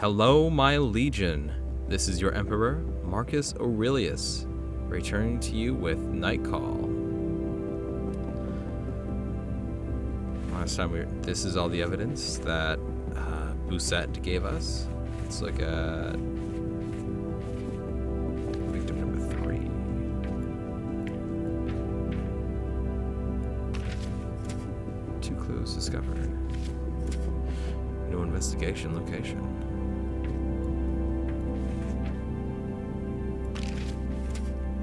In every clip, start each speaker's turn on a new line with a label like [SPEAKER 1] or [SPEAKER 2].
[SPEAKER 1] Hello, my legion. This is your Emperor, Marcus Aurelius, returning to you with Night Call. Last time this is all the evidence that Bousset gave us. Let's look at victim number 3. Two clues discovered. No investigation location.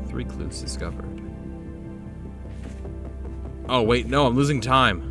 [SPEAKER 1] Three clues discovered. Oh wait, no, I'm losing time.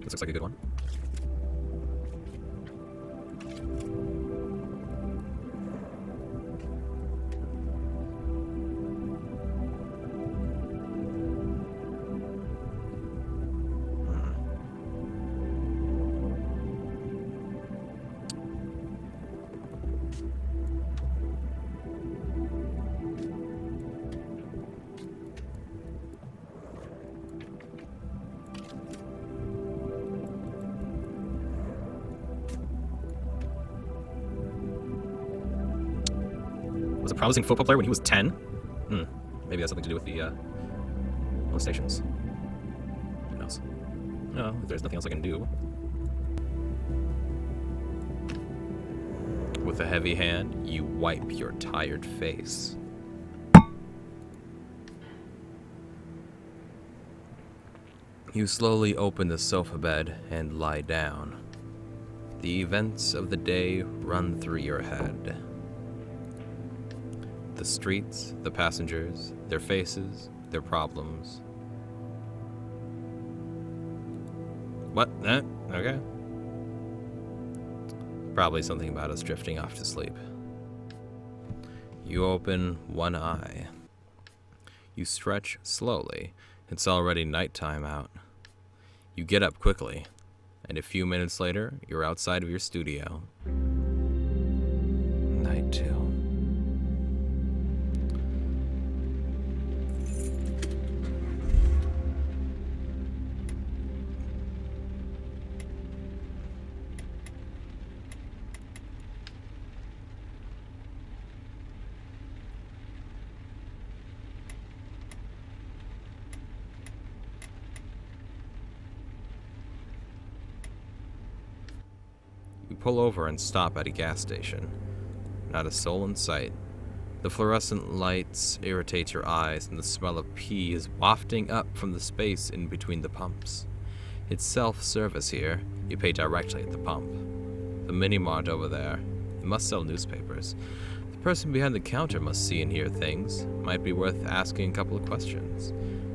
[SPEAKER 1] This looks like a good one. Was a promising football player when he was 10? Maybe that's something to do with the molestations. Who knows? No, if there's nothing else I can do. With a heavy hand, you wipe your tired face. You slowly open the sofa bed and lie down. The events of the day run through your head. The streets, the passengers, their faces, their problems. What? Okay. Probably something about us drifting off to sleep. You open one eye. You stretch slowly. It's already nighttime out. You get up quickly, and a few minutes later, you're outside of your studio. Night 2. You pull over and stop at a gas station. Not a soul in sight. The fluorescent lights irritate your eyes, and the smell of pee is wafting up from the space in between the pumps. It's self-service here. You pay directly at the pump. The mini-mart over there. It must sell newspapers. The person behind the counter must see and hear things. Might be worth asking a couple of questions.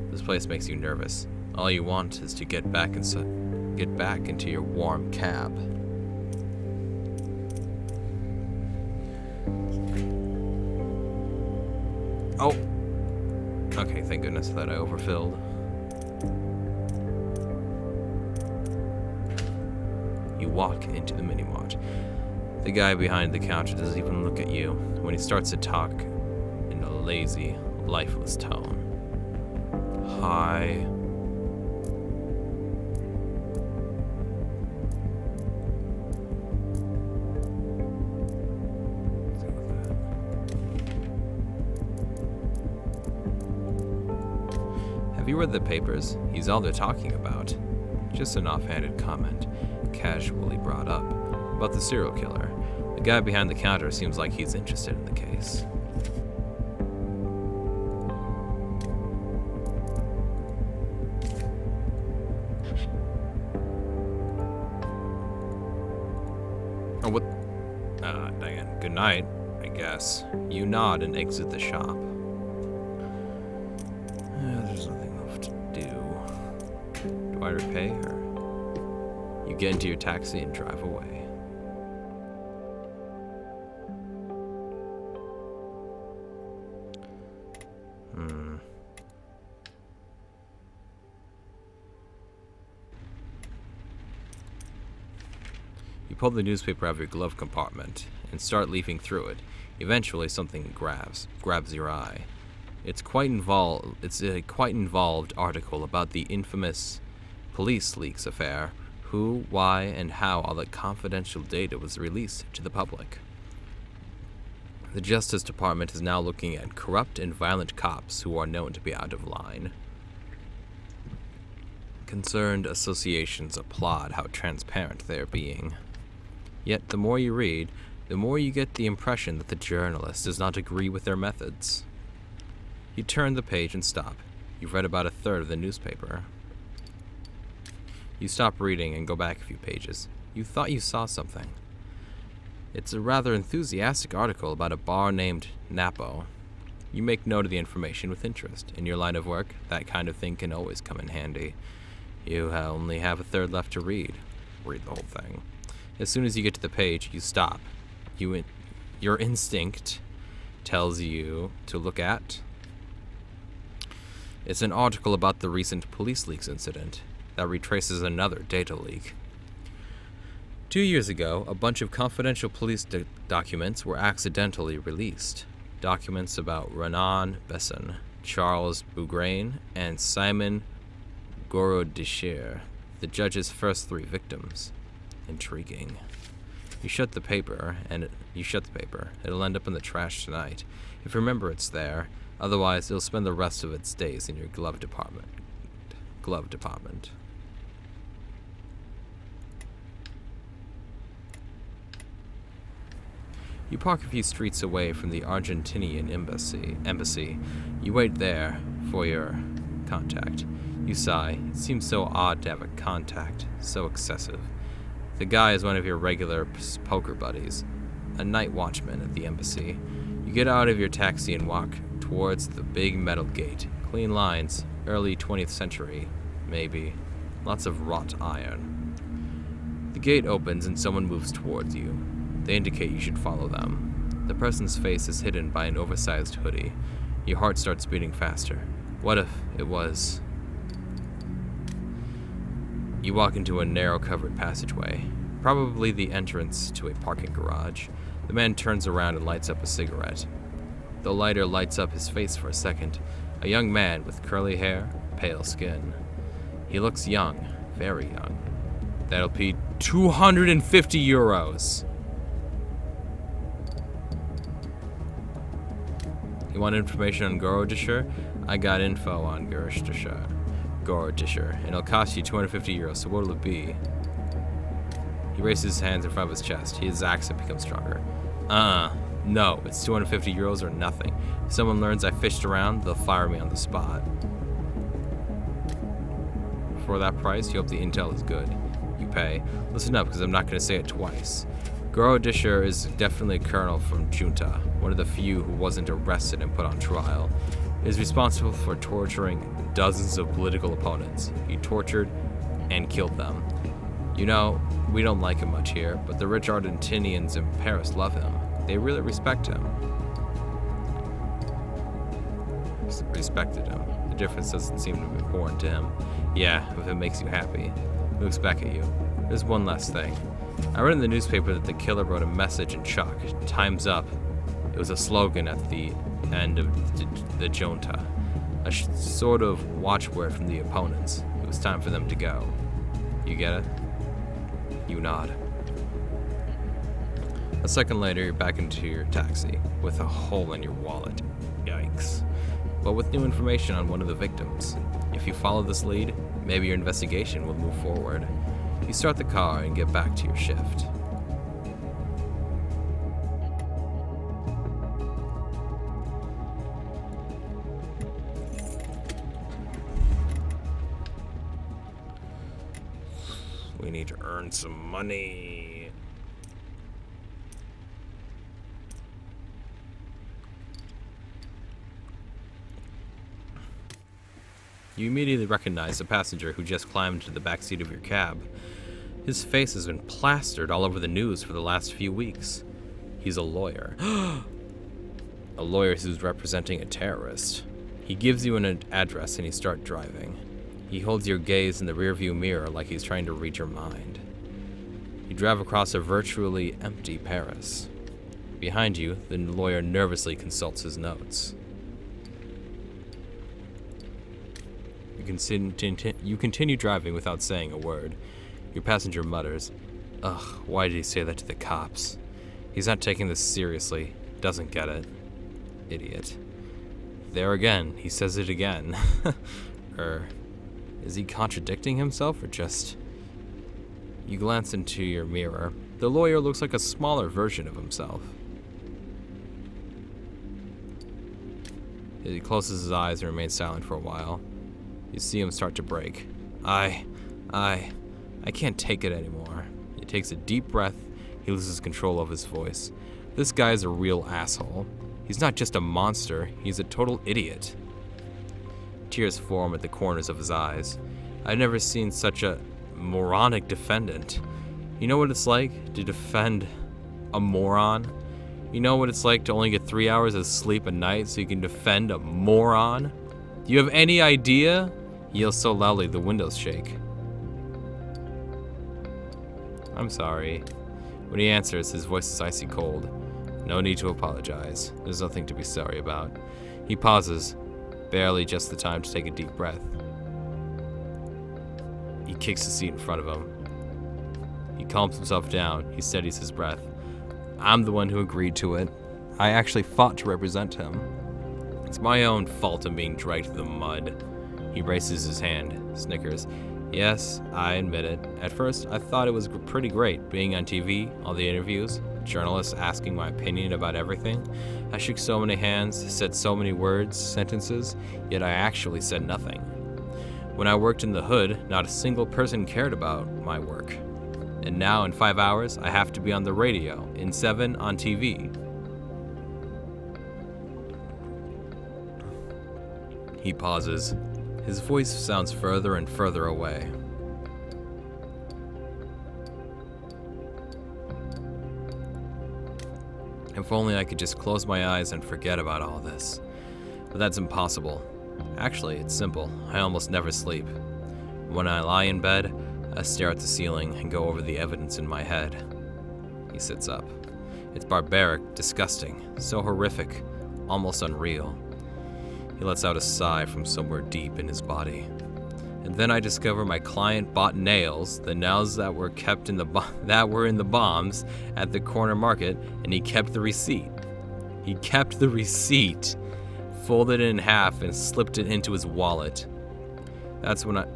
[SPEAKER 1] This place makes you nervous. All you want is to get back into your warm cab. Oh! Okay, thank goodness that I overfilled. You walk into the mini-mart. The guy behind the counter doesn't even look at you when he starts to talk in a lazy, lifeless tone. Hi. Have you read the papers? He's all they're talking about. Just an offhanded comment, casually brought up, about the serial killer. The guy behind the counter seems like he's interested in the case. Oh, what? Diane, good night, I guess. You nod and exit the shop. There's nothing left to do. Do I repay her? You get into your taxi and drive away. You pull the newspaper out of your glove compartment and start leafing through it. Eventually, something grabs your eye. It's a quite involved article about the infamous police leaks affair, who, why, and how all that confidential data was released to the public. The Justice Department is now looking at corrupt and violent cops who are known to be out of line. Concerned associations applaud how transparent they are being. Yet the more you read, the more you get the impression that the journalist does not agree with their methods. You turn the page and stop. You've read about a third of the newspaper. You stop reading and go back a few pages. You thought you saw something. It's a rather enthusiastic article about a bar named Napo. You make note of the information with interest. In your line of work, that kind of thing can always come in handy. You only have a third left to read. Read the whole thing. As soon as you get to the page, you stop. Your instinct tells you to look at. It's an article about the recent police leaks incident that retraces another data leak. 2 years ago, a bunch of confidential police documents were accidentally released. Documents about Renan Besson, Charles Bougrain, and Simon Gorodishir, the judge's first 3 victims. Intriguing. You shut the paper. It'll end up in the trash tonight. If you remember, it's there. Otherwise, it'll spend the rest of its days in your glove department. You park a few streets away from the Argentinian embassy. You wait there for your contact. You sigh. It seems so odd to have a contact, so excessive. The guy is one of your regular poker buddies, a night watchman at the embassy. You get out of your taxi and walk towards the big metal gate. Clean lines, early 20th century, maybe. Lots of wrought iron. The gate opens and someone moves towards you. They indicate you should follow them. The person's face is hidden by an oversized hoodie. Your heart starts beating faster. What if it was... You walk into a narrow covered passageway, probably the entrance to a parking garage. The man turns around and lights up a cigarette. The lighter lights up his face for a second. A young man with curly hair, pale skin. He looks young, very young. That'll be 250 euros. You want information on Gorodishir? I got info on Gorodishir, and it'll cost you 250 euros, so what'll it be? He raises his hands in front of his chest. His accent becomes stronger. No, it's 250 euros or nothing. If someone learns I fished around, they'll fire me on the spot. For that price, you hope the intel is good. You pay. Listen up, because I'm not going to say it twice. Gorodishir is definitely a colonel from Junta, one of the few who wasn't arrested and put on trial. He is responsible for torturing dozens of political opponents. He tortured and killed them. You know, we don't like him much here, but the rich Argentinians in Paris love him. They really respect him. Respected him. The difference doesn't seem to be important to him. Yeah, if it makes you happy. He looks back at you. There's one last thing. I read in the newspaper that the killer wrote a message in chalk. Time's up. It was a slogan at the end of the junta. A sort of watchword from the opponents. It was time for them to go. You get it? You nod. A second later, you're back into your taxi with a hole in your wallet. Yikes. But with new information on one of the victims. If you follow this lead, maybe your investigation will move forward. You start the car and get back to your shift. We need to earn some money. You immediately recognize the passenger who just climbed into the back seat of your cab. His face has been plastered all over the news for the last few weeks. He's a lawyer. A lawyer who's representing a terrorist. He gives you an address and you start driving. He holds your gaze in the rearview mirror like he's trying to read your mind. You drive across a virtually empty Paris. Behind you, the lawyer nervously consults his notes. You continue driving without saying a word. Your passenger mutters, "Ugh, why did he say that to the cops? He's not taking this seriously. Doesn't get it. Idiot." There again, he says it again. Is he contradicting himself or just... You glance into your mirror. The lawyer looks like a smaller version of himself. He closes his eyes and remains silent for a while. You see him start to break. I can't take it anymore. He takes a deep breath. He loses control of his voice. This guy is a real asshole. He's not just a monster, he's a total idiot. Tears form at the corners of his eyes. I've never seen such a moronic defendant. You know what it's like to defend a moron? You know what it's like to only get 3 hours of sleep a night so you can defend a moron? Do you have any idea? He yells so loudly the windows shake. I'm sorry. When he answers, his voice is icy cold. No need to apologize. There's nothing to be sorry about. He pauses, barely just the time to take a deep breath. He kicks the seat in front of him. He calms himself down. He steadies his breath. I'm the one who agreed to it. I actually fought to represent him. It's my own fault I'm being dragged through the mud. He raises his hand, snickers. Yes, I admit it. At first, I thought it was pretty great being on TV, all the interviews, journalists asking my opinion about everything. I shook so many hands, said so many words, sentences, yet I actually said nothing. When I worked in the hood, not a single person cared about my work. And now in 5 hours, I have to be on the radio, in 7 on TV. He pauses. His voice sounds further and further away. If only I could just close my eyes and forget about all this. But that's impossible. Actually, it's simple. I almost never sleep. When I lie in bed, I stare at the ceiling and go over the evidence in my head. He sits up. It's barbaric, disgusting, so horrific, almost unreal. He lets out a sigh from somewhere deep in his body. And then I discover my client bought nails, the nails that were kept in the bombs at the corner market, and he kept the receipt. He kept the receipt, folded it in half, and slipped it into his wallet. That's what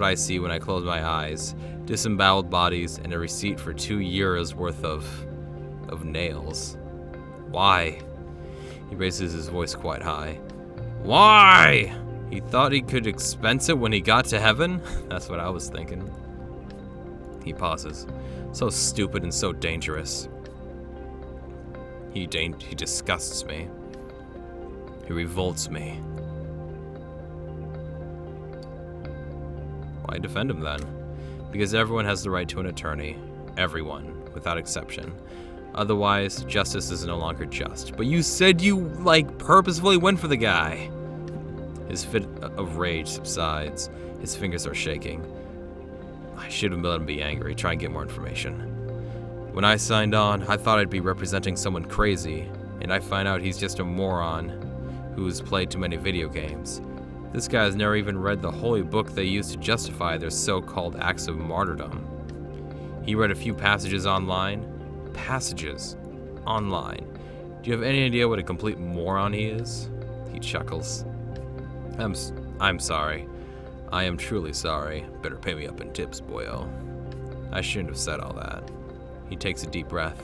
[SPEAKER 1] I see when I close my eyes. Disemboweled bodies and a receipt for 2 years worth of nails. Why? He raises his voice quite high. Why? He thought he could expense it when he got to heaven? That's what I was thinking. He pauses. So stupid and so dangerous. He disgusts me. He revolts me. Why defend him then? Because everyone has the right to an attorney. Everyone, without exception. Otherwise, justice is no longer just. But you said you, purposefully went for the guy. His fit of rage subsides. His fingers are shaking. I should have let him be angry, try and get more information. When I signed on, I thought I'd be representing someone crazy, and I find out he's just a moron who's played too many video games. This guy has never even read the holy book they use to justify their so-called acts of martyrdom. He read a few passages online. Passages online. Do you have any idea what a complete moron he is? He chuckles. I'm sorry. I am truly sorry. Better pay me up in tips, boyo. I shouldn't have said all that. He takes a deep breath.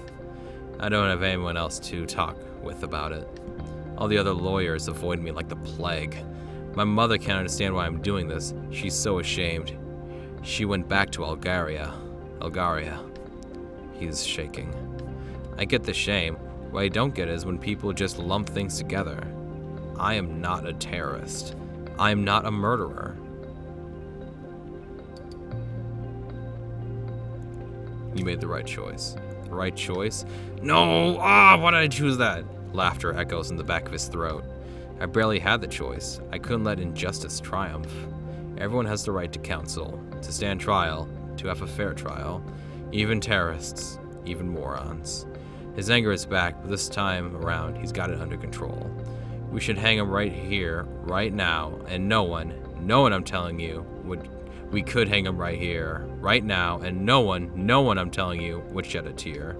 [SPEAKER 1] I don't have anyone else to talk with about it. All the other lawyers avoid me like the plague. My mother can't understand why I'm doing this. She's so ashamed. She went back to Algaria. He's shaking. I get the shame. What I don't get is when people just lump things together. I am not a terrorist. I am not a murderer. You made the right choice. The right choice? No! Why did I choose that? Laughter echoes in the back of his throat. I barely had the choice. I couldn't let injustice triumph. Everyone has the right to counsel, to stand trial, to have a fair trial. Even terrorists. Even morons. His anger is back, but this time around, he's got it under control. We should hang him right here, right now, and no one, I'm telling you, we could hang him right here, right now, and no one, I'm telling you, would shed a tear.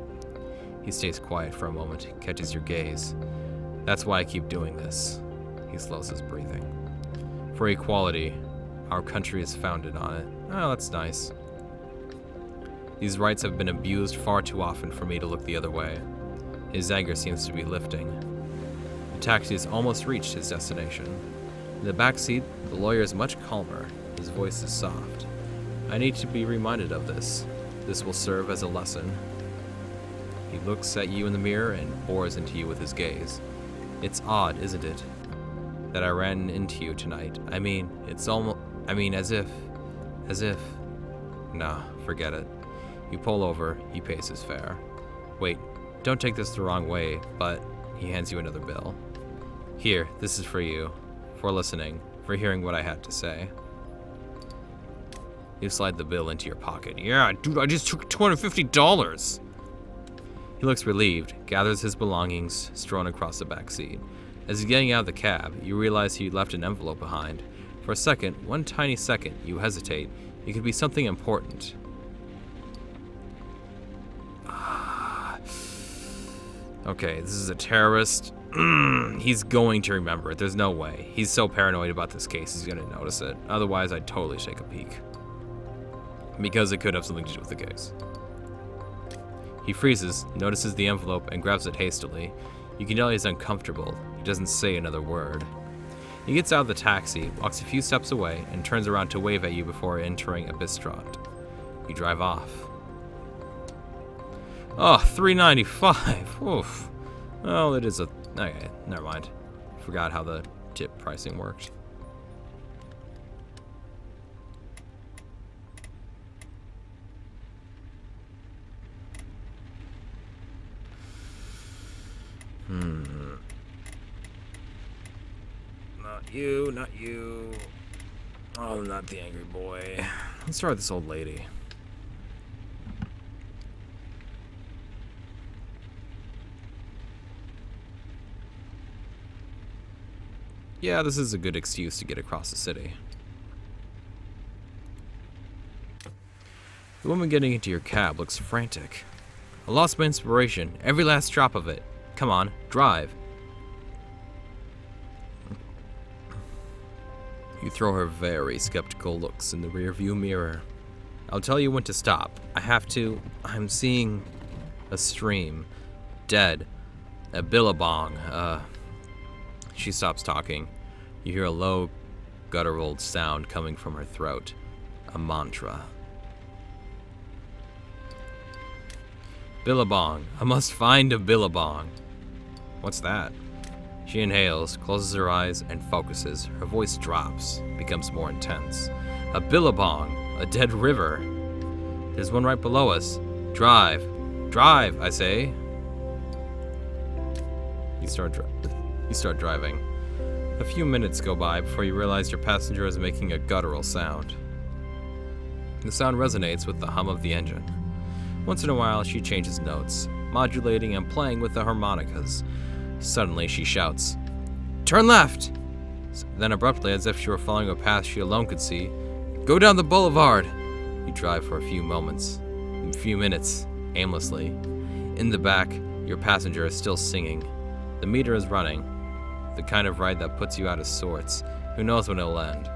[SPEAKER 1] He stays quiet for a moment, catches your gaze. That's why I keep doing this. He slows his breathing. For equality, our country is founded on it. Oh, that's nice. These rights have been abused far too often for me to look the other way. His anger seems to be lifting. The taxi has almost reached his destination. In the back seat, the lawyer is much calmer. His voice is soft. I need to be reminded of this. This will serve as a lesson. He looks at you in the mirror and bores into you with his gaze. It's odd, isn't it, that I ran into you tonight? I mean, as if. Nah, forget it. You pull over, he pays his fare. Wait, don't take this the wrong way, but he hands you another bill. Here, this is for you, for listening, for hearing what I had to say. You slide the bill into your pocket. Yeah, dude, I just took $250. He looks relieved, gathers his belongings, strewn across the back seat. As he's getting out of the cab, you realize he left an envelope behind. For a second, one tiny second, you hesitate. It could be something important. Okay, this is a terrorist. He's going to remember it. There's no way. He's so paranoid about this case, he's going to notice it. Otherwise, I'd totally take a peek. Because it could have something to do with the case. He freezes, notices the envelope, and grabs it hastily. You can tell he's uncomfortable. He doesn't say another word. He gets out of the taxi, walks a few steps away, and turns around to wave at you before entering a bistro. You drive off. Oh, $3.95. Oof. Well, it is a... Okay, never mind. Forgot how the tip pricing worked. Not you. Oh, not the angry boy. Let's start with this old lady. Yeah, this is a good excuse to get across the city. The woman getting into your cab looks frantic. I lost my inspiration, every last drop of it. Come on, drive. You throw her very skeptical looks in the rearview mirror. I'll tell you when to stop. I have to. I'm seeing a stream. Dead. A billabong. She stops talking. You hear a low, guttural sound coming from her throat. A mantra. Billabong. I must find a billabong. What's that? She inhales, closes her eyes, and focuses. Her voice drops, becomes more intense. A billabong. A dead river. There's one right below us. Drive. Drive, I say. You start driving. A few minutes go by before you realize your passenger is making a guttural sound. The sound resonates with the hum of the engine. Once in a while, she changes notes, modulating and playing with the harmonicas. Suddenly, she shouts, "Turn left!" Then abruptly, as if she were following a path she alone could see, "Go down the boulevard!" You drive for a few minutes, aimlessly. In the back, your passenger is still singing. The meter is running. The kind of ride that puts you out of sorts. Who knows when it'll end?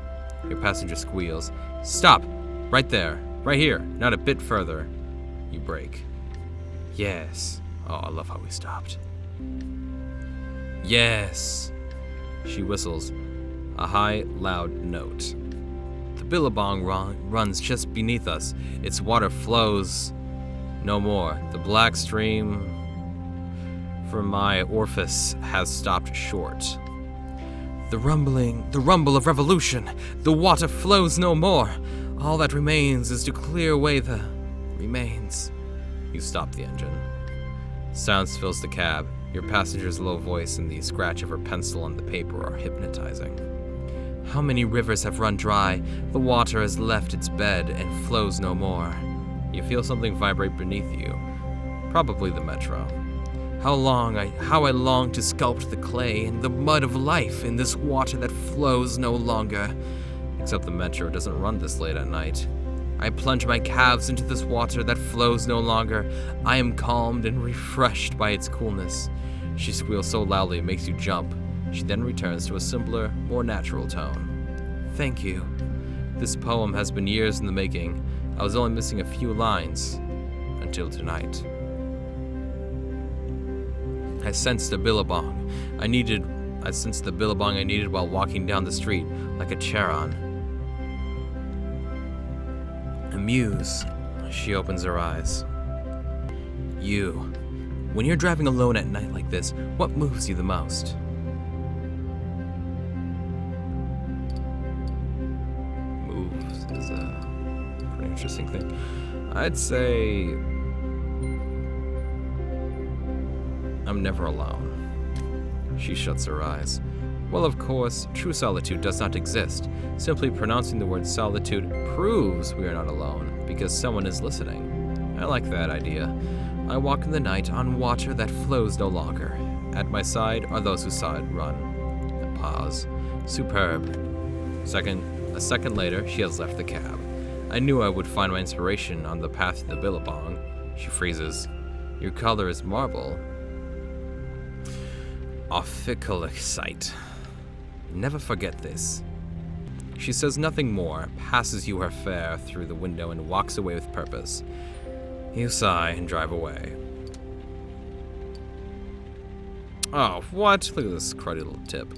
[SPEAKER 1] Your passenger squeals, "Stop! Right there! Right here! Not a bit further!" You brake. Yes. Oh, I love how we stopped. Yes. She whistles, a high, loud note. The billabong runs just beneath us. Its water flows no more. The black stream from my orifice has stopped short. The rumble of revolution. The water flows no more. All that remains is to clear away the remains. You stop the engine. Sounds fills the cab. Your passenger's low voice and the scratch of her pencil on the paper are hypnotizing. How many rivers have run dry? The water has left its bed and flows no more. You feel something vibrate beneath you. Probably the metro. How I long to sculpt the clay and the mud of life in this water that flows no longer. Except the metro doesn't run this late at night. I plunge my calves into this water that flows no longer. I am calmed and refreshed by its coolness. She squeals so loudly it makes you jump. She then returns to a simpler, more natural tone. Thank you. This poem has been years in the making. I was only missing a few lines. Until tonight. I sensed the billabong I needed while walking down the street like a Charon. Amuse. She opens her eyes. You. When you're driving alone at night like this, what moves you the most? Moves is a pretty interesting thing. I'd say I'm never alone. She shuts her eyes. Well, of course, true solitude does not exist. Simply pronouncing the word solitude proves we are not alone, because someone is listening. I like that idea. I walk in the night on water that flows no longer. At my side are those who saw it run. A pause. Superb. A second later, she has left the cab. I knew I would find my inspiration on the path to the billabong. She freezes. Your color is marble. Ophicolicite. Never forget this. She says nothing more, passes you her fare through the window and walks away with purpose. You sigh and drive away. Oh, what? Look at this cruddy little tip.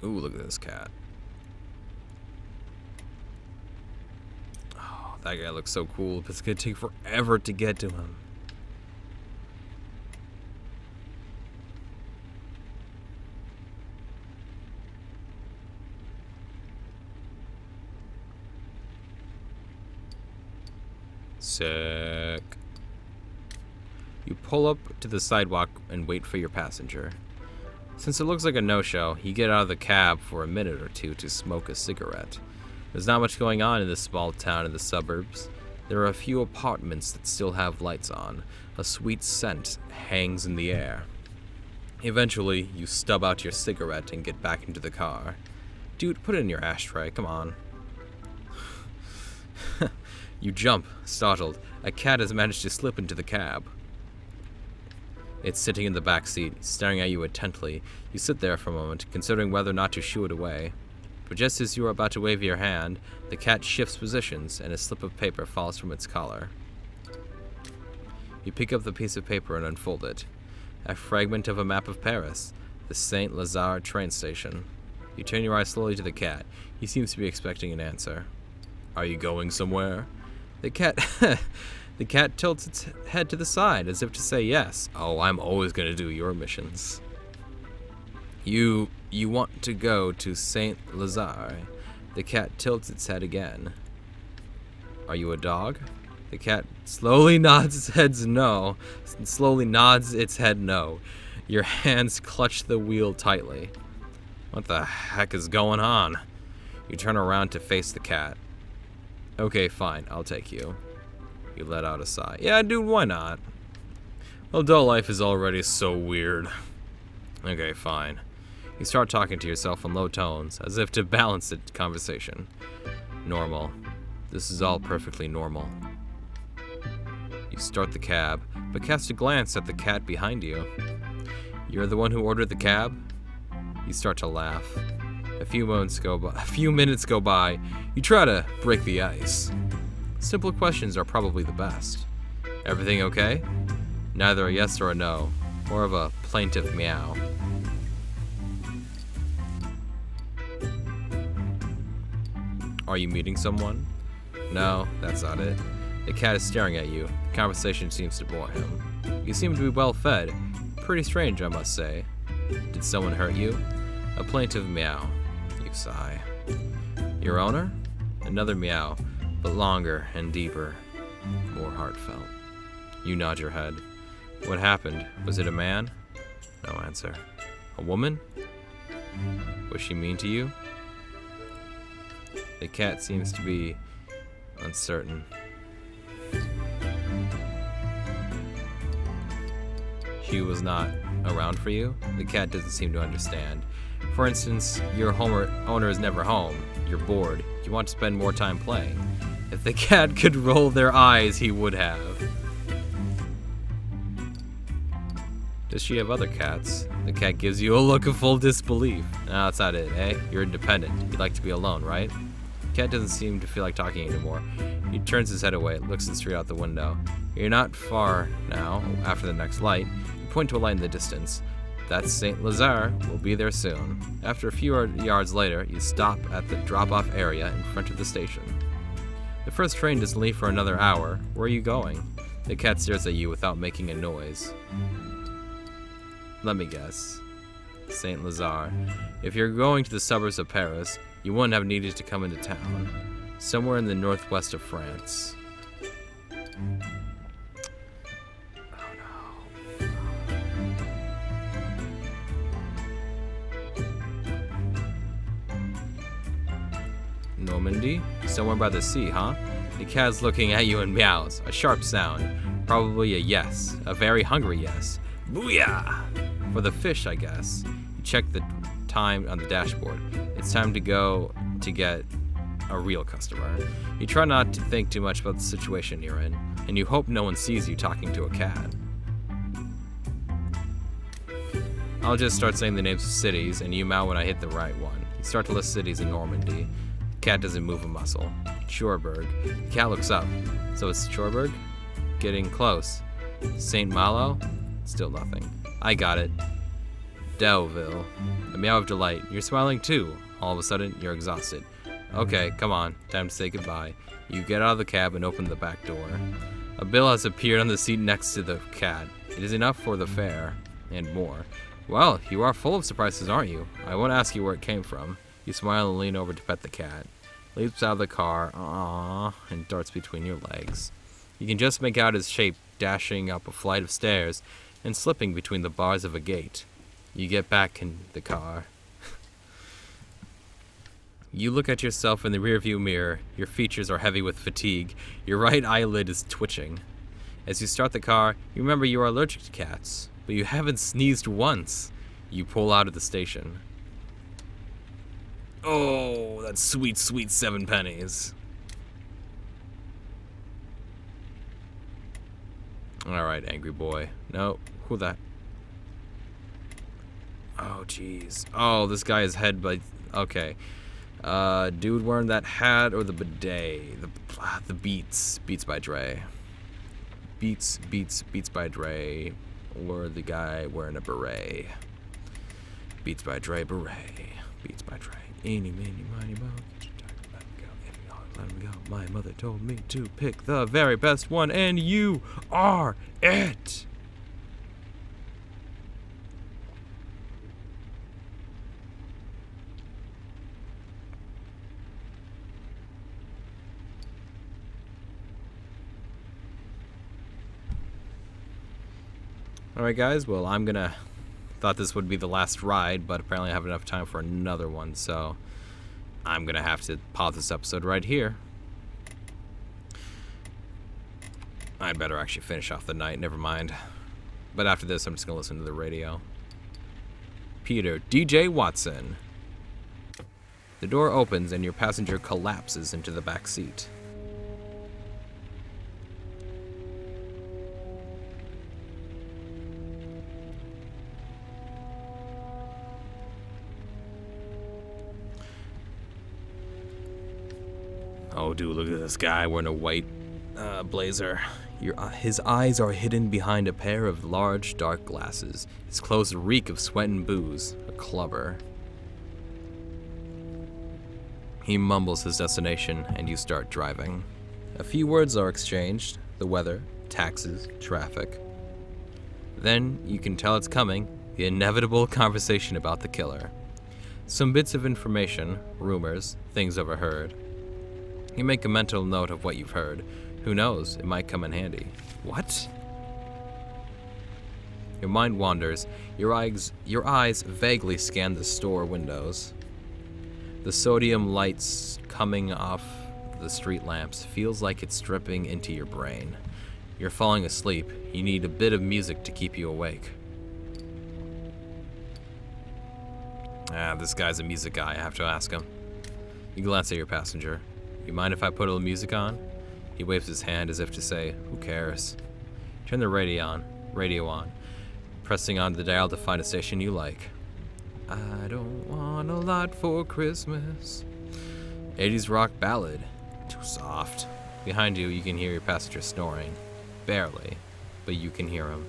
[SPEAKER 1] Ooh, look at this cat. That guy looks so cool, but it's gonna take forever to get to him. Sick. You pull up to the sidewalk and wait for your passenger. Since it looks like a no-show, you get out of the cab for a minute or two to smoke a cigarette. There's not much going on in this small town in the suburbs. There are a few apartments that still have lights on. A sweet scent hangs in the air. Eventually, you stub out your cigarette and get back into the car. Dude, put it in your ashtray, come on. You jump, startled. A cat has managed to slip into the cab. It's sitting in the back seat, staring at you intently. You sit there for a moment, considering whether or not to shoo it away. But just as you are about to wave your hand, the cat shifts positions and a slip of paper falls from its collar. You pick up the piece of paper and unfold it. A fragment of a map of Paris, the Saint Lazare train station. You turn your eyes slowly to the cat. He seems to be expecting an answer. Are you going somewhere? The cat tilts its head to the side as if to say yes. Oh, I'm always going to do your missions. You want to go to Saint Lazare? The cat tilts its head again. Are you a dog? The cat slowly nods its head no. Your hands clutch the wheel tightly. What the heck is going on? You turn around to face the cat. Okay, fine, I'll take you. You let out a sigh. Yeah, dude, why not? Adult life is already so weird. Okay, fine. You start talking to yourself in low tones, as if to balance the conversation. Normal. This is all perfectly normal. You start the cab, but cast a glance at the cat behind you. You're the one who ordered the cab? You start to laugh. A few minutes go by. You try to break the ice. Simple questions are probably the best. Everything okay? Neither a yes or a no, more of a plaintive meow. Are you meeting someone? No, that's not it. The cat is staring at you. The conversation seems to bore him. You seem to be well fed. Pretty strange, I must say. Did someone hurt you? A plaintive meow. You sigh. Your owner? Another meow, but longer and deeper, more heartfelt. You nod your head. What happened? Was it a man? No answer. A woman? Was she mean to you? The cat seems to be uncertain. She was not around for you? The cat doesn't seem to understand. For instance, your owner is never home. You're bored. You want to spend more time playing. If the cat could roll their eyes, he would have. Does she have other cats? The cat gives you a look of full disbelief. No, that's not it, eh? You're independent. You'd like to be alone, right? The cat doesn't seem to feel like talking anymore. He turns his head away, looks straight out the window. You're not far now, after the next light. You point to a light in the distance. That's St. Lazare. We'll be there soon. After a few yards later, you stop at the drop-off area in front of the station. The first train doesn't leave for another hour. Where are you going? The cat stares at you without making a noise. Let me guess. St. Lazare. If you're going to the suburbs of Paris, you wouldn't have needed to come into town. Somewhere in the northwest of France. Normandy? Somewhere by the sea, huh? The cat's looking at you and meows. A sharp sound. Probably a yes. A very hungry yes. Booyah! For the fish, I guess. You check the time on the dashboard. It's time to go to get a real customer. You try not to think too much about the situation you're in, and you hope no one sees you talking to a cat. I'll just start saying the names of cities, and you meow when I hit the right one. You start to list cities in Normandy. The cat doesn't move a muscle. Cherbourg. The cat looks up. So it's Cherbourg? Getting close. St. Malo? Still nothing. I got it. Delville. A meow of delight. You're smiling too. All of a sudden, you're exhausted. Okay, come on. Time to say goodbye. You get out of the cab and open the back door. A bill has appeared on the seat next to the cat. It is enough for the fare, and more. Well, you are full of surprises, aren't you? I won't ask you where it came from. You smile and lean over to pet the cat. Leaps out of the car, aww, and darts between your legs. You can just make out his shape dashing up a flight of stairs and slipping between the bars of a gate. You get back in the car. You look at yourself in the rearview mirror. Your features are heavy with fatigue. Your right eyelid is twitching. As you start the car, you remember you are allergic to cats, but you haven't sneezed once. You pull out of the station. Oh, that sweet, sweet 7 pennies. Alright, angry boy. No, who that? Oh, jeez. Oh, this guy is head by... Okay. Dude wearing that hat or the bidet? The Beats. Beats by Dre. Beats by Dre. Or the guy wearing a beret. Beats by Dre, beret. Beats by Dre. Eeny, meeny, miny, moe. Let him go. My mother told me to pick the very best one, and you are it! Alright guys, well thought this would be the last ride, but apparently I have enough time for another one, so I'm gonna have to pause this episode right here. I'd better actually finish off the night, never mind. But after this, I'm just gonna listen to the radio. Peter, DJ Watson. The door opens and your passenger collapses into the back seat. Oh, dude, look at this guy wearing a white blazer. His eyes are hidden behind a pair of large, dark glasses. His clothes reek of sweat and booze. A clubber. He mumbles his destination, and you start driving. A few words are exchanged. The weather, taxes, traffic. Then, you can tell it's coming, the inevitable conversation about the killer. Some bits of information, rumors, things overheard. You make a mental note of what you've heard. Who knows, it might come in handy. What? Your mind wanders. Your eyes vaguely scan the store windows. The sodium lights coming off the street lamps feels like it's dripping into your brain. You're falling asleep. You need a bit of music to keep you awake. This guy's a music guy. I have to ask him. You glance at your passenger. You mind if I put a little music on? He waves his hand as if to say, who cares? Turn the radio on, pressing on the dial to find a station you like. I don't want a lot for Christmas. 80s rock ballad. Too soft. Behind you, you can hear your passenger snoring. Barely, but you can hear him.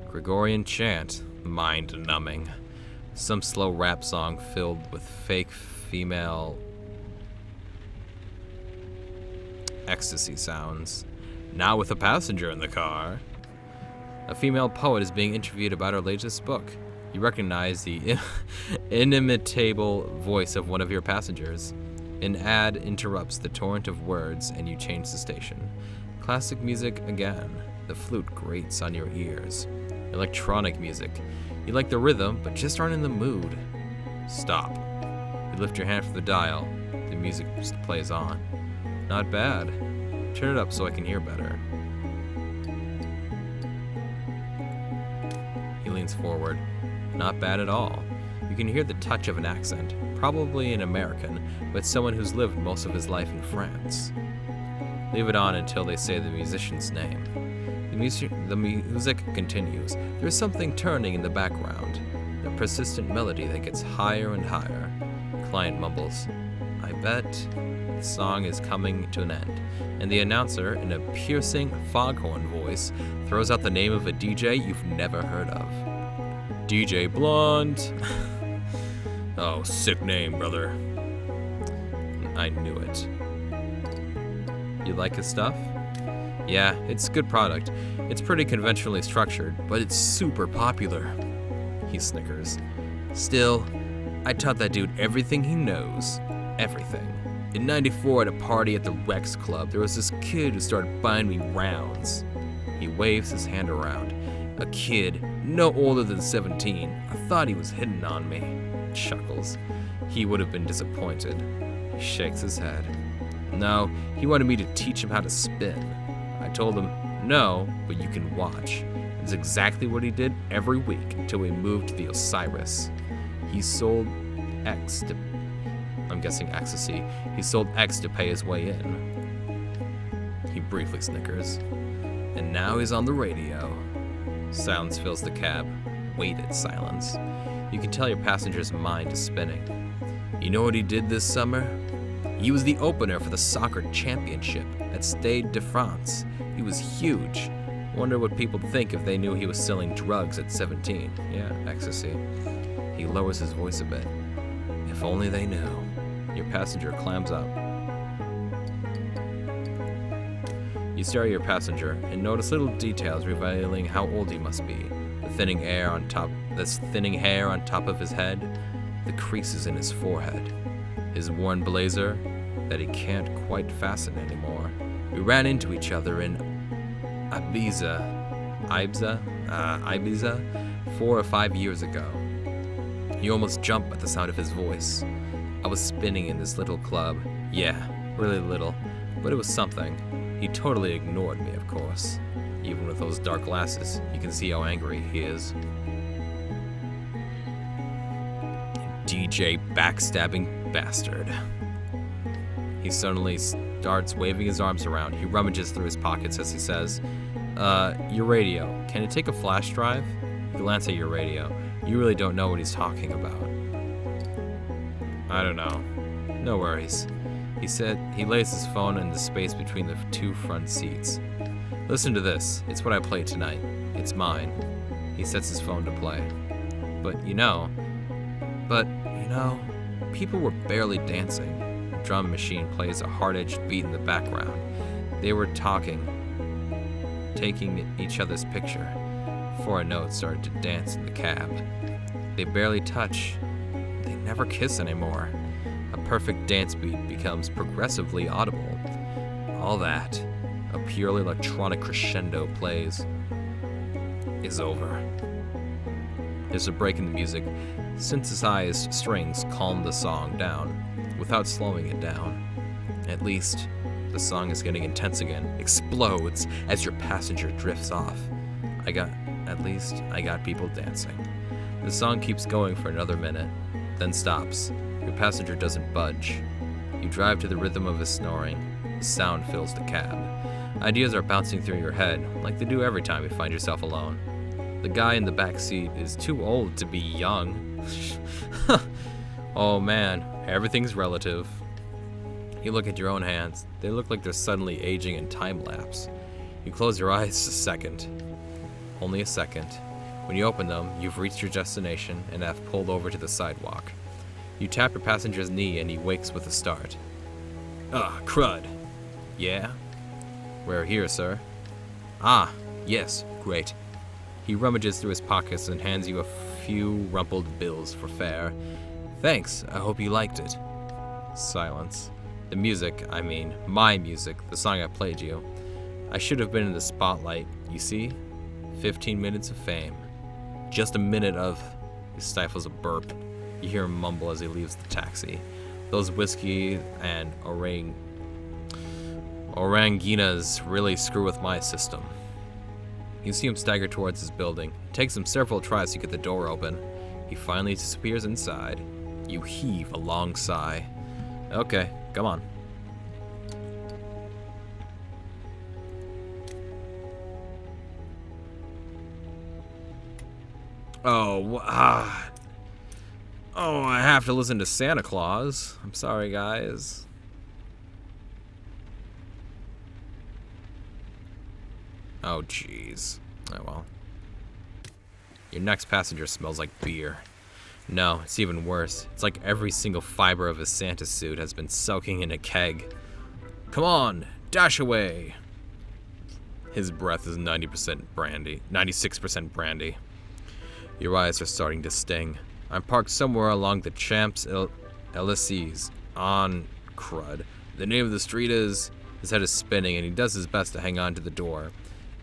[SPEAKER 1] Gregorian chant, mind-numbing. Some slow rap song filled with fake female ecstasy sounds. Now with a passenger in the car. A female poet is being interviewed about her latest book. You recognize the inimitable voice of one of your passengers. An ad interrupts the torrent of words and you change the station. Classic music again. The flute grates on your ears. Electronic music. You like the rhythm, but just aren't in the mood. Stop. You lift your hand from the dial. The music just plays on. Not bad. Turn it up so I can hear better. He leans forward. Not bad at all. You can hear the touch of an accent, probably an American, but someone who's lived most of his life in France. Leave it on until they say the musician's name. The music continues. There's something turning in the background, a persistent melody that gets higher and higher. The client mumbles, I bet the song is coming to an end, and the announcer, in a piercing foghorn voice, throws out the name of a DJ you've never heard of. DJ Blunt. Oh, sick name, brother. I knew it. You like his stuff? Yeah, it's good product. It's pretty conventionally structured, but it's super popular. He snickers. Still, I taught that dude everything he knows. Everything. In '94 at a party at the Rex Club, there was this kid who started buying me rounds. He waves his hand around. A kid, no older than 17. I thought he was hitting on me. Chuckles. He would have been disappointed. He shakes his head. No, he wanted me to teach him how to spin. I told him, no, but you can watch. It's exactly what he did every week until we moved to the Osiris. He sold X to... I'm guessing ecstasy. He sold X to pay his way in. He briefly snickers. And now he's on the radio. Silence fills the cab. Weighted silence. You can tell your passenger's mind is spinning. You know what he did this summer? He was the opener for the soccer championship at Stade de France. He was huge. Wonder what people think if they knew he was selling drugs at 17. Yeah, ecstasy. He lowers his voice a bit. If only they knew. Your passenger clams up. You stare at your passenger and notice little details revealing how old he must be. The thinning hair on top of his head, the creases in his forehead, his worn blazer that he can't quite fasten anymore. We ran into each other in Ibiza 4 or 5 years ago. You almost jump at the sound of his voice. I was spinning in this little club. Yeah, really little, but it was something. He totally ignored me, of course. Even with those dark glasses, you can see how angry he is. DJ backstabbing bastard. He suddenly starts waving his arms around. He rummages through his pockets as he says, your radio. Can it take a flash drive? You glance at your radio. You really don't know what he's talking about. I don't know. No worries. He said he lays his phone in the space between the two front seats. Listen to this. It's what I played tonight. It's mine. He sets his phone to play. But you know, people were barely dancing. The drum machine plays a hard-edged beat in the background. They were talking, taking each other's picture. Before I know it, started to dance in the cab. They barely touch. They never kiss anymore. A perfect dance beat becomes progressively audible. All that, a purely electronic crescendo plays, is over. There's a break in the music. Synthesized strings calm the song down, without slowing it down. At least, the song is getting intense again, explodes as your passenger drifts off. I got people dancing. The song keeps going for another minute, then stops. Your passenger doesn't budge. You drive to the rhythm of his snoring. The sound fills the cab. Ideas are bouncing through your head, like they do every time you find yourself alone. The guy in the back seat is too old to be young. Oh man, everything's relative. You look at your own hands. They look like they're suddenly aging in time lapse. You close your eyes a second. Only a second. When you open them, you've reached your destination and have pulled over to the sidewalk. You tap your passenger's knee and he wakes with a start. Crud. Yeah? We're here, sir. Ah, yes, great. He rummages through his pockets and hands you a few rumpled bills for fare. Thanks, I hope you liked it. Silence. The music, my music, the song I played you. I should have been in the spotlight, you see? 15 minutes of fame. Just a minute of... He stifles a burp. You hear him mumble as he leaves the taxi. Those whiskey and oranginas really screw with my system. You see him stagger towards his building. It takes him several tries to get the door open. He finally disappears inside. You heave a long sigh. Okay, come on. Oh, I have to listen to Santa Claus. I'm sorry, guys. Oh, jeez. Oh, well. Your next passenger smells like beer. No, it's even worse. It's like every single fiber of his Santa suit has been soaking in a keg. Come on, dash away. His breath is 96% brandy. Your eyes are starting to sting. I'm parked somewhere along the Champs-Élysées. On crud. The name of the street is... His head is spinning and he does his best to hang on to the door.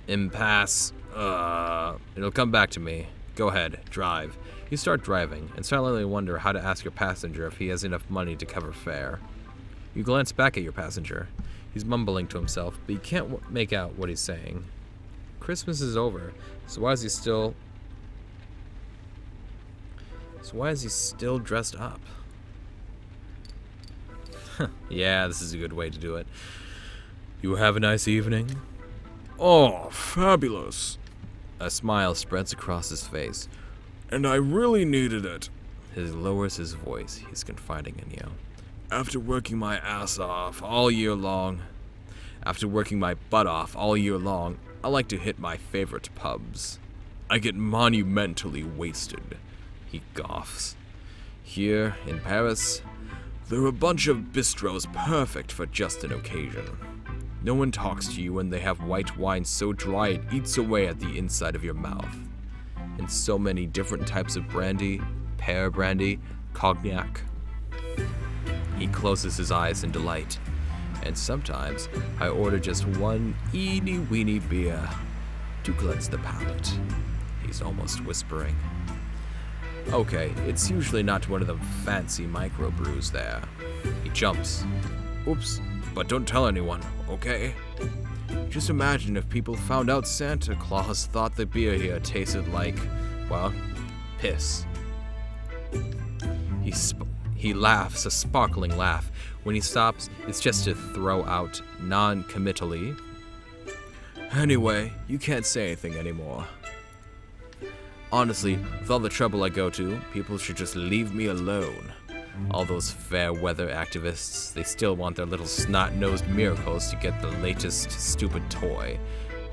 [SPEAKER 1] Impasse. It'll come back to me. Go ahead, drive. You start driving and silently wonder how to ask your passenger if he has enough money to cover fare. You glance back at your passenger. He's mumbling to himself, but you can't make out what he's saying. Christmas is over, so why is he still dressed up? Yeah, this is a good way to do it. You have a nice evening? Oh, fabulous. A smile spreads across his face. And I really needed it. He lowers his voice. He's confiding in you. After working my butt off all year long, I like to hit my favorite pubs. I get monumentally wasted. He coughs. Here, in Paris, there are a bunch of bistros perfect for just an occasion. No one talks to you and they have white wine so dry it eats away at the inside of your mouth. And so many different types of brandy, pear brandy, cognac. He closes his eyes in delight. And sometimes I order just one eeny-weeny beer to cleanse the palate. He's almost whispering. Okay, it's usually not one of them fancy microbrews there. He jumps. Oops, but don't tell anyone, okay? Just imagine if people found out Santa Claus thought the beer here tasted like, well, piss. He laughs a sparkling laugh. When he stops, it's just to throw out non-committally. Anyway, you can't say anything anymore. Honestly, with all the trouble I go to, people should just leave me alone. All those fair weather activists, they still want their little snot-nosed miracles to get the latest stupid toy.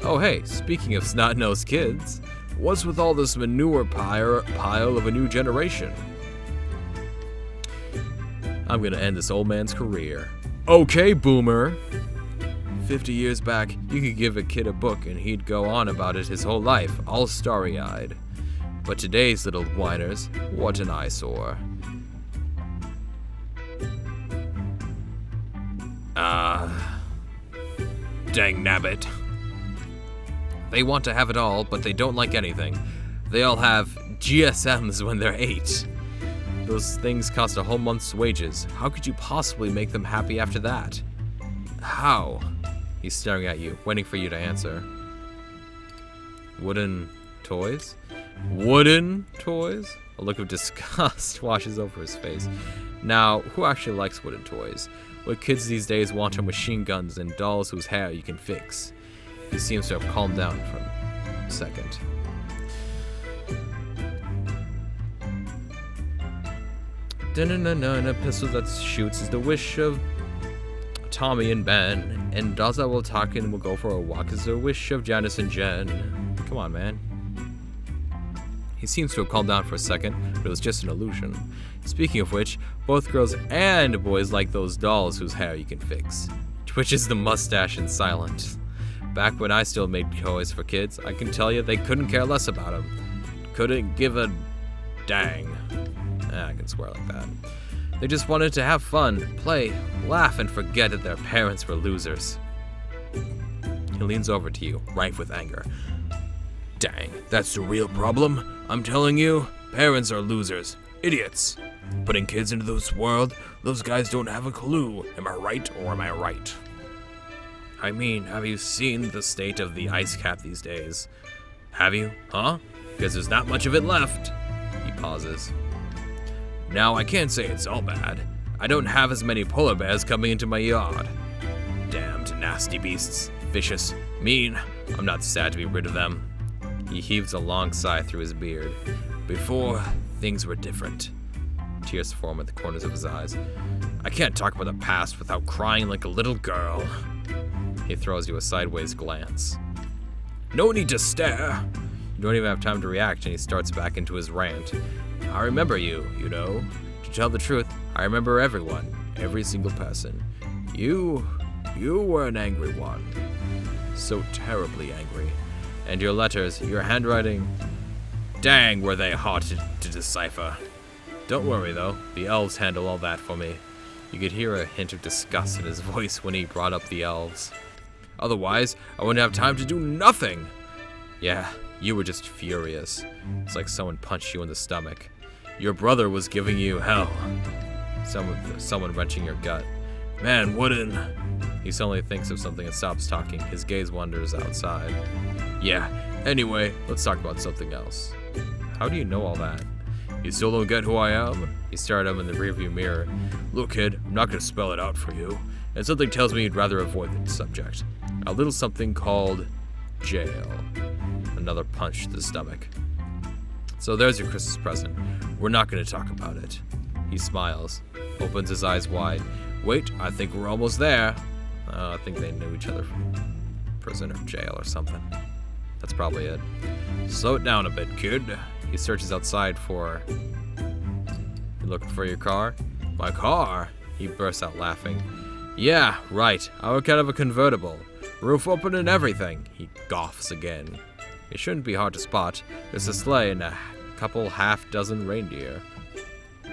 [SPEAKER 1] Oh hey, speaking of snot-nosed kids, what's with all this manure pile of a new generation? I'm gonna end this old man's career. Okay, boomer! 50 years back, you could give a kid a book and he'd go on about it his whole life, all starry-eyed. But today's little whiners, what an eyesore. Dang nabbit. They want to have it all, but they don't like anything. They all have GSMs when they're 8. Those things cost a whole month's wages. How could you possibly make them happy after that? How? He's staring at you, waiting for you to answer. Wooden toys? Wooden toys? A look of disgust washes over his face. Now, who actually likes wooden toys? What kids these days want are machine guns and dolls whose hair you can fix. He seems to have calmed down for a second. A pistol that shoots is the wish of Tommy and Ben, and dolls that will talk and will go for a walk is the wish of Janice and Jen. Come on, man. He seems to have calmed down for a second, but it was just an illusion. Speaking of which, both girls and boys like those dolls whose hair you can fix. Twitches the mustache in silence. Back when I still made toys for kids, I can tell you they couldn't care less about them. Couldn't give a dang. I can swear like that. They just wanted to have fun, play, laugh, and forget that their parents were losers. He leans over to you, rife with anger. Dang, that's the real problem. I'm telling you, parents are losers. Idiots. Putting kids into this world, those guys don't have a clue. Am I right or am I right? I mean, have you seen the state of the ice cap these days? Have you? Huh? Because there's not much of it left. He pauses. Now, I can't say it's all bad. I don't have as many polar bears coming into my yard. Damned nasty beasts. Vicious. Mean. I'm not sad to be rid of them. He heaves a long sigh through his beard. Before, things were different. Tears form at the corners of his eyes. I can't talk about the past without crying like a little girl. He throws you a sideways glance. No need to stare. You don't even have time to react, and he starts back into his rant. I remember you, you know. To tell the truth, I remember everyone, every single person. You were an angry one. So terribly angry. And your letters, your handwriting, dang, were they hard to decipher. Don't worry, though. The elves handle all that for me. You could hear a hint of disgust in his voice when he brought up the elves. Otherwise, I wouldn't have time to do nothing. Yeah, you were just furious. It's like someone punched you in the stomach. Your brother was giving you hell. Someone wrenching your gut. Man, wouldn't... He suddenly thinks of something and stops talking. His gaze wanders outside. Yeah, anyway, let's talk about something else. How do you know all that? You still don't get who I am? He stared at him in the rearview mirror. Look, kid, I'm not gonna spell it out for you. And something tells me you'd rather avoid the subject. A little something called jail. Another punch to the stomach. So there's your Christmas present. We're not gonna talk about it. He smiles, opens his eyes wide. Wait, I think we're almost there. I think they knew each other from prison or jail or something. That's probably it. Slow it down a bit, kid. He searches outside for... You looking for your car? My car? He bursts out laughing. Yeah, right. Our kind of a convertible. Roof open and everything. He coughs again. It shouldn't be hard to spot. There's a sleigh and a couple half-dozen reindeer.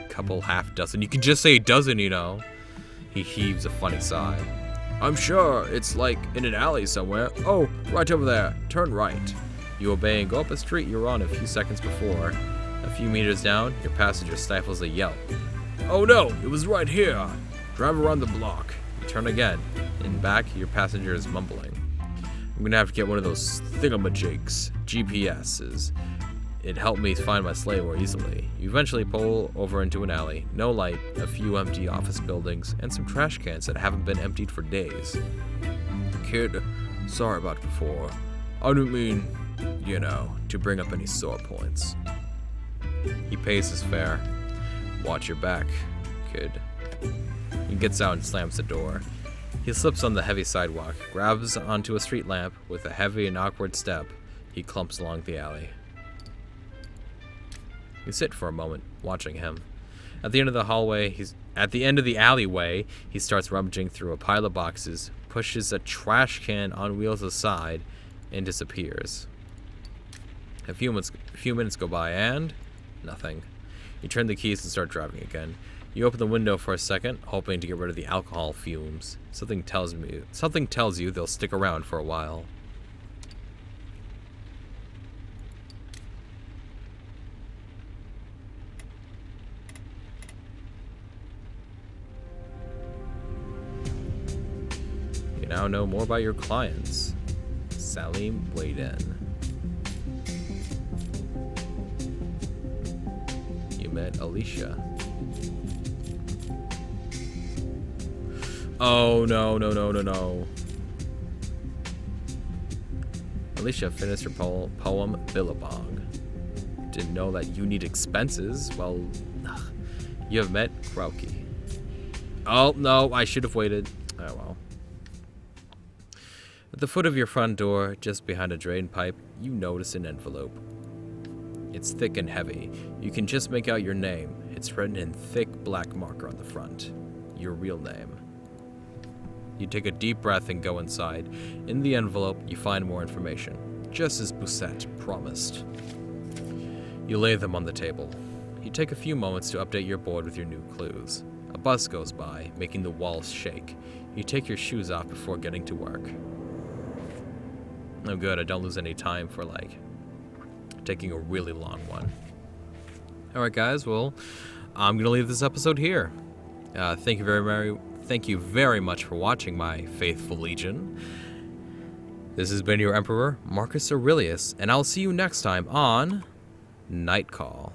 [SPEAKER 1] Couple half-dozen? You can just say a dozen, you know. He heaves a funny sigh. I'm sure it's like in an alley somewhere. Oh, right over there. Turn right. You obey and go up a street you were on a few seconds before. A few meters down, your passenger stifles a yelp. Oh no, it was right here. Drive around the block. You turn again. In back, your passenger is mumbling. I'm gonna have to get one of those thingamajigs, GPSs. It helped me find my sleigh more easily. You eventually pull over into an alley. No light, a few empty office buildings, and some trash cans that haven't been emptied for days. Kid, sorry about before. I didn't mean, you know, to bring up any sore points. He pays his fare. Watch your back, kid. He gets out and slams the door. He slips on the heavy sidewalk, grabs onto a street lamp. With a heavy and awkward step, he clumps along the alley. You sit for a moment, watching him. At the end of the alleyway, he starts rummaging through a pile of boxes, pushes a trash can on wheels aside, and disappears. A few minutes go by, and nothing. You turn the keys and start driving again. You open the window for a second, hoping to get rid of the alcohol fumes. Something tells you they'll stick around for a while. You now know more about your clients. Salim Waden. You met Alicia. Oh, no. Alicia finished her poem Billabong. Didn't know that you need expenses. Well, you have met Krauke. Oh, no, I should have waited. Oh, well. At the foot of your front door, just behind a drain pipe, you notice an envelope. It's thick and heavy. You can just make out your name. It's written in thick black marker on the front. Your real name. You take a deep breath and go inside. In the envelope, you find more information, just as Bousset promised. You lay them on the table. You take a few moments to update your board with your new clues. A bus goes by, making the walls shake. You take your shoes off before getting to work. Oh good, I don't lose any time for, taking a really long one. Alright guys, well, I'm going to leave this episode here. Thank you very much for watching, my faithful legion. This has been your Emperor, Marcus Aurelius, and I'll see you next time on Night Call.